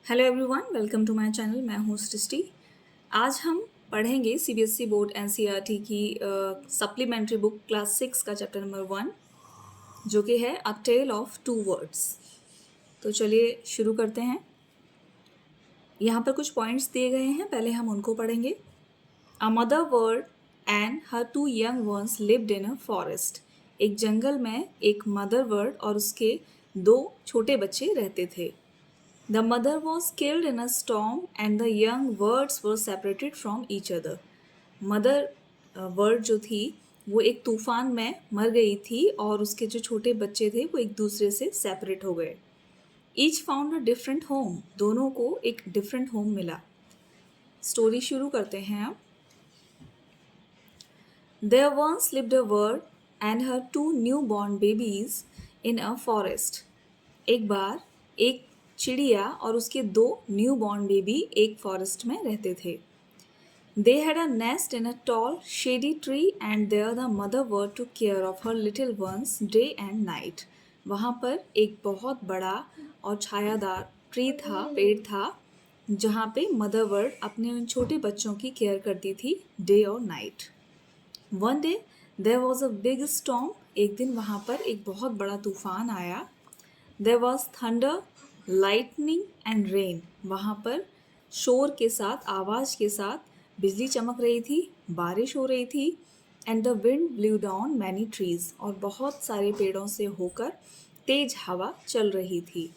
Hello everyone, welcome to my channel. मैं हूँ सृष्टि। आज हम पढ़ेंगे सीबीएसई बोर्ड एनसीईआरटी की सप्लीमेंट्री बुक क्लास 6 का चैप्टर नंबर 1, जो कि है a tale of two words. तो चलिए शुरू करते हैं। यहाँ पर कुछ पॉइंट्स दिए गए हैं, पहले हम उनको पढ़ेंगे। A mother bird and her two young once lived in a forest. एक जंगल में एक मदर बर्ड और उसके दो छोटे बच्चे रहते थे। The mother was killed in a storm and the young birds were separated from each other. Mother bird जो थी वो एक तूफान में मर गई थी और उसके जो छोटे बच्चे थे वो एक दूसरे से सेपरेट हो गए। Each found a different home. दोनों को एक डिफरेंट होम मिला। स्टोरी शुरू करते हैं अब। There once lived a bird and her two newborn babies in a forest. एक बार एक चिड़िया और उसके दो न्यूबॉर्न बेबी एक फॉरेस्ट में रहते थे। They had a nest in a tall, shady tree and there the mother bird took care of her little ones day and night. वहाँ पर एक बहुत बड़ा और छायादार पेड़ था, जहाँ पे मदर बर्ड अपने उन छोटे बच्चों की केयर करती थी डे और night. One day there was a big storm. एक दिन वहाँ पर एक बहुत बड़ा तूफान आया। There was thunder, lightning and rain. वहाँ पर शोर के साथ, आवाज़ के साथ बिजली चमक रही थी, बारिश हो रही थी। And the wind blew down many trees. और बहुत सारे पेड़ों से होकर तेज हवा चल रही थी।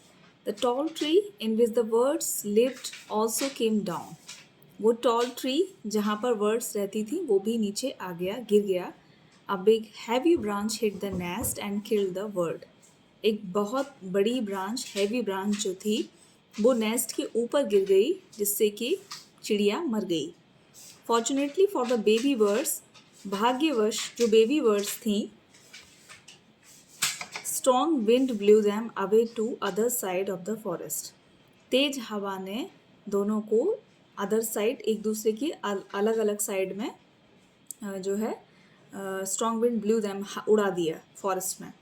The tall tree in which the birds lived also came down. वो टॉल ट्री जहाँ पर बर्ड्स रहती थी वो भी नीचे आ गया, गिर गया। A big heavy branch hit the nest and killed the bird. एक बहुत बड़ी ब्रांच, हैवी ब्रांच जो थी वो नेस्ट के ऊपर गिर गई, जिससे कि चिड़िया मर गई। Fortunately for the baby birds, भाग्यवश जो बेबी बर्ड्स थी, strong wind blew them away to other side of the forest. तेज हवा ने दोनों को अदर साइड, एक दूसरे की अलग अलग साइड में जो है स्ट्रॉन्ग विंड ब्लू दैम उड़ा दिया फॉरेस्ट में।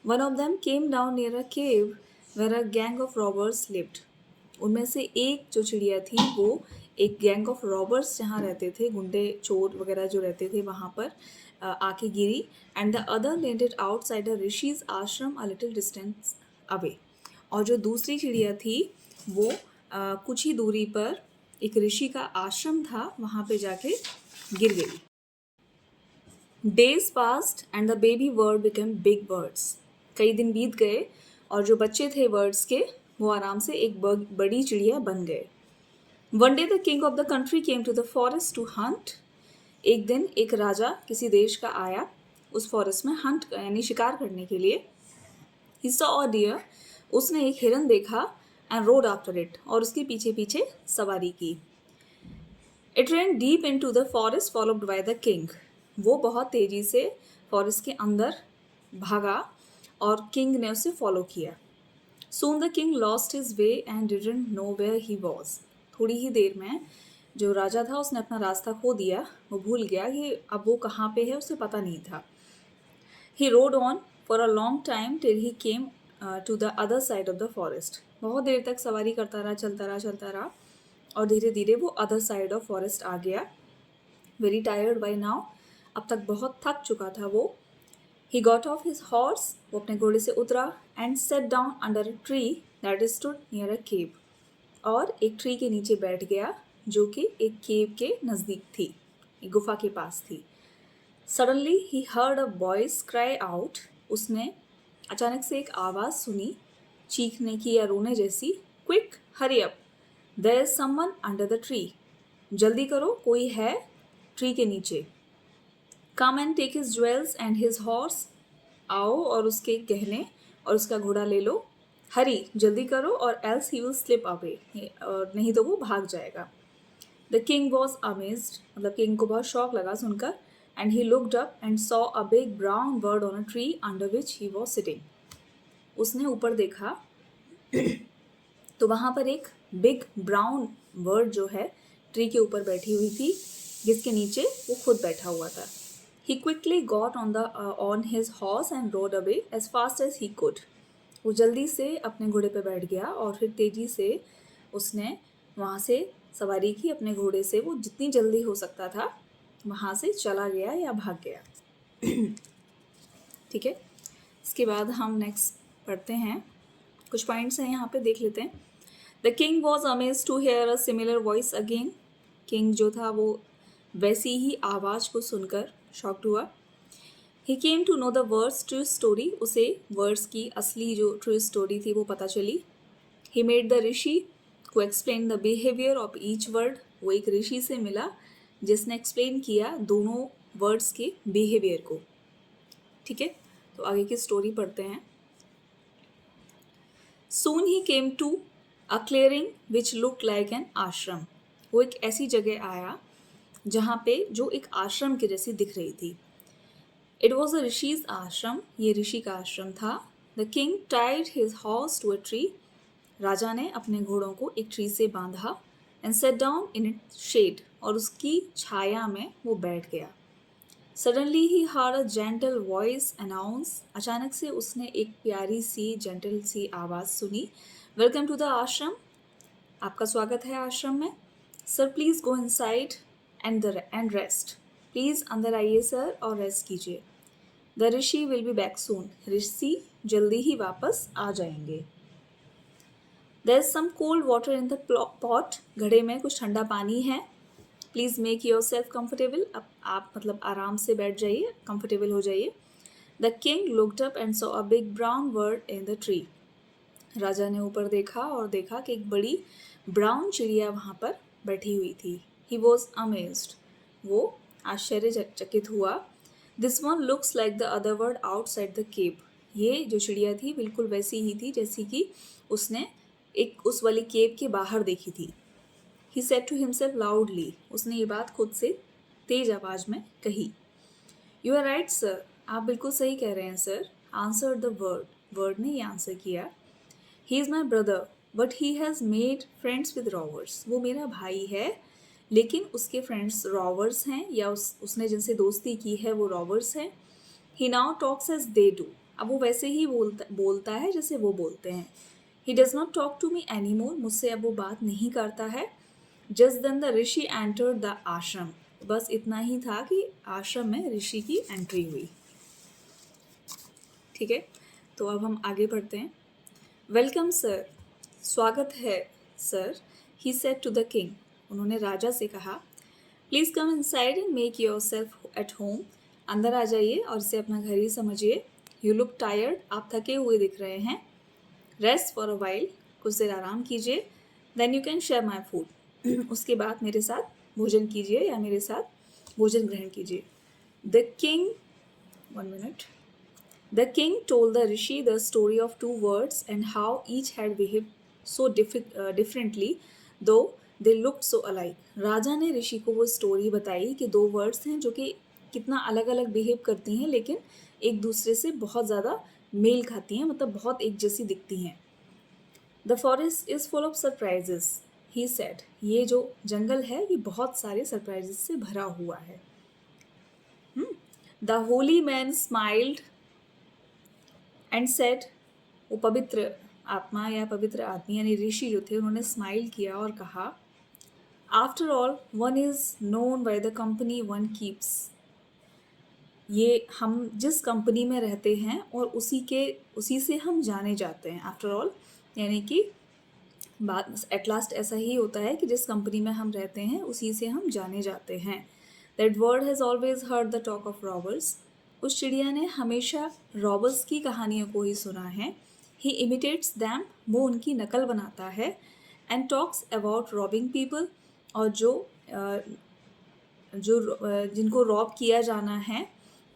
One of them came down near a cave where a gang of robbers lived. उनमें से एक जो चिड़िया थी वो एक गैंग ऑफ रॉबर्स जहाँ रहते थे, गुंडे चोर वगैरह जो रहते थे वहाँ पर आके गिरी। And the other landed outside a rishi's ashram a little distance away. और जो दूसरी चिड़िया थी वो कुछ ही दूरी पर एक ऋषि का आश्रम था, वहाँ पे जाके गिर गई। Days passed and the baby bird became big birds. कई दिन बीत गए और जो बच्चे थे बर्ड्स के वो आराम से एक बड़ी चिड़िया बन गए। One day the king of the country came to the forest to hunt. एक दिन एक राजा किसी देश का आया उस फॉरेस्ट में हंट यानी शिकार करने के लिए। He saw a deer. उसने एक हिरन देखा and rode after it. और उसके पीछे पीछे सवारी की। It ran deep into the forest followed by the king. वो बहुत तेजी से फॉरेस्ट के अंदर भागा और किंग ने उसे फॉलो किया। Soon the king lost his way and didn't know where he was. थोड़ी ही देर में जो राजा था उसने अपना रास्ता खो दिया, वो भूल गया कि अब वो कहाँ पे है, उसे पता नहीं था। He rode on for a long time till he came to the other side of the forest. बहुत देर तक सवारी करता रहा, चलता रहा और धीरे धीरे वो अदर साइड ऑफ फॉरेस्ट आ गया। वेरी टायर्ड बाय नाउ, अब तक बहुत थक चुका था वो। He got off his horse, वो अपने घोड़े से उतरा and set down under a tree that is stood near a cave. और एक ट्री के नीचे बैठ गया जो कि एक केव के नज़दीक थी, एक गुफा के पास थी। Suddenly he heard a voice cry out. उसने अचानक से एक आवाज़ सुनी, चीखने की या रोने जैसी। Quick hurry up, there is someone under the tree. जल्दी करो, कोई है ट्री के नीचे। Come and take his jewels and his horse. आओ और उसके गहने और उसका घोड़ा ले लो। हरी, जल्दी करो और else he will slip away, और नहीं तो वो भाग जाएगा। द किंग वॉज अमेज्ड, मतलब किंग को बहुत शौक लगा सुनकर। And he looked up and saw a big brown bird on a tree under which he was sitting. उसने ऊपर देखा तो वहाँ पर एक बिग ब्राउन बर्ड जो है ट्री के ऊपर बैठी हुई थी, जिसके नीचे वो खुद बैठा हुआ था। He quickly got on his horse and rode away as fast as he could. वो जल्दी से अपने घोड़े पर बैठ गया और फिर तेजी से उसने वहाँ से सवारी की अपने घोड़े से, वो जितनी जल्दी हो सकता था वहाँ से चला गया या भाग गया। ठीक है, इसके बाद हम नेक्स्ट पढ़ते हैं, कुछ पॉइंट्स हैं यहाँ पे, देख लेते हैं। The king was amaze to hear a similar voice again. King जो था वो वैसी ही आवाज़ को सुनकर शॉक्ड हुआ। He came to know the bird's true story, उसे वर्ड्स की असली जो ट्रू स्टोरी थी वो पता चली। ही मेड द ऋषि को explain the behaviour of each word, वो एक ऋषि से मिला जिसने एक्सप्लेन किया दोनों वर्ड्स के बिहेवियर को। ठीक है, तो आगे की स्टोरी पढ़ते हैं। Soon he came to a clearing which looked like an ashram. वो एक ऐसी जगह आया जहाँ पे जो एक आश्रम के जैसी दिख रही थी। It was a ऋषि's आश्रम, ये ऋषि का आश्रम था। The king tied his horse to a tree. राजा ने अपने घोड़ों को एक ट्री से बांधा and sat down in its shade, और उसकी छाया में वो बैठ गया। Suddenly he heard a gentle voice announce. अचानक से उसने एक प्यारी सी जेंटल सी आवाज़ सुनी। वेलकम टू द आश्रम, आपका स्वागत है आश्रम में। Sir please go inside and rest, please अंदर आइए सर और रेस्ट कीजिए। The rishi will be back soon, ऋषि जल्दी ही वापस आ जाएंगे। There is some cold water in the pot, घड़े में कुछ ठंडा पानी है। Please make yourself comfortable, अब आप मतलब आराम से बैठ जाइए, कंफर्टेबल हो जाइए। The king looked up and saw a big brown bird in the tree. राजा ने ऊपर देखा और देखा कि एक बड़ी ब्राउन चिड़िया वहाँ पर बैठी हुई थी। ही वॉज अमेज्ड, वो आश्चर्यचकित हुआ। This one looks like the other bird outside the cave, ये जो चिड़िया थी बिल्कुल वैसी ही थी जैसी कि उसने एक उस वाली केव के बाहर देखी थी। He said to himself loudly, उसने ये बात खुद से तेज आवाज में कही। You are right, sir, आप बिल्कुल सही कह रहे हैं sir. Answered the bird, bird ने ये आंसर किया। He is my brother, but he has made friends with robbers. वो मेरा भाई है, लेकिन उसके फ्रेंड्स रॉवर्स हैं, या उसने जिनसे दोस्ती की है वो रॉवर्स हैं। He now talks as they do, अब वो वैसे ही बोलता है जैसे वो बोलते हैं। He does not talk to me anymore, मुझसे अब वो बात नहीं करता है। Just then the Rishi entered the आश्रम, बस इतना ही था कि आश्रम में ऋषि की एंट्री हुई। ठीक है, तो अब हम आगे बढ़ते हैं। वेलकम सर, स्वागत है sir. He said to the king, उन्होंने राजा से कहा। Please come inside and make yourself at home, अंदर आ जाइए और इसे अपना घर ही समझिए। यू लुक टायर्ड, आप थके हुए दिख रहे हैं। रेस्ट फॉर अ वाइल, कुछ देर आराम कीजिए। Then you can share my food, उसके बाद मेरे साथ भोजन कीजिए या मेरे साथ भोजन ग्रहण कीजिए। The king, 1 minute. The king told the rishi the story of two words and how each had behaved so differently, though they looked so alike. राजा ने ऋषि को वो स्टोरी बताई कि दो वर्ड्स हैं जो कि कितना अलग अलग बिहेव करती हैं, लेकिन एक दूसरे से बहुत ज़्यादा मेल खाती हैं, मतलब बहुत एक जैसी दिखती हैं। The forest is full of surprises, he said, ये जो जंगल है ये बहुत सारे सरप्राइजेस से भरा हुआ है। The Holi man smiled and said, वो पवित्र आत्मा या पवित्र आदमी यानी ऋषि जो थे उन्होंने स्माइल किया और कहा, after all one is known by the company one keeps, ये हम जिस कंपनी में रहते हैं और उसी से हम जाने जाते हैं। आफ्टर ऑल यानी कि बात एट लास्ट ऐसा ही होता है कि जिस कंपनी में हम रहते हैं उसी से हम जाने जाते हैं। That word has always heard the talk of robbers, उस चिड़िया ने हमेशा रॉबर्स की कहानियों को ही सुना है। ही इमिटेट्स दैम, वो उनकी नकल बनाता है। And talks about robbing people, और जिनको रॉब किया जाना है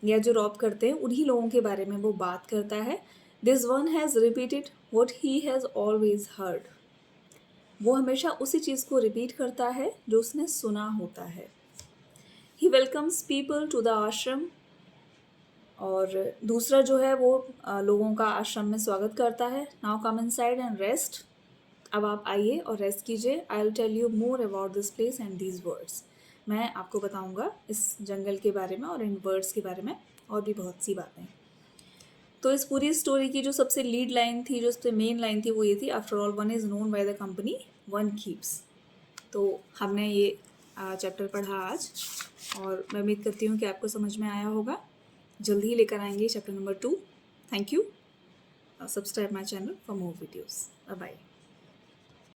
या जो रॉब करते हैं उन्हीं लोगों के बारे में वो बात करता है। This one has repeated what he has always heard, वो हमेशा उसी चीज़ को रिपीट करता है जो उसने सुना होता है। ही वेलकम्स पीपल टू द आश्रम, और दूसरा जो है वो लोगों का आश्रम में स्वागत करता है। Now come inside and rest, अब आप आइए और रेस्ट कीजिए। I will tell you more about this place and these words, मैं आपको बताऊंगा इस जंगल के बारे में और इन वर्ड्स के बारे में और भी बहुत सी बातें। तो इस पूरी स्टोरी की जो सबसे लीड लाइन थी, जो सबसे मेन लाइन थी, वो ये थी, after all one is known by the company one keeps. तो हमने ये चैप्टर पढ़ा आज, और मैं उम्मीद करती हूँ कि आपको समझ में आया होगा। जल्दी ही लेकर आएंगे chapter number 2। Thank you. Subscribe my channel for more videos. Bye bye.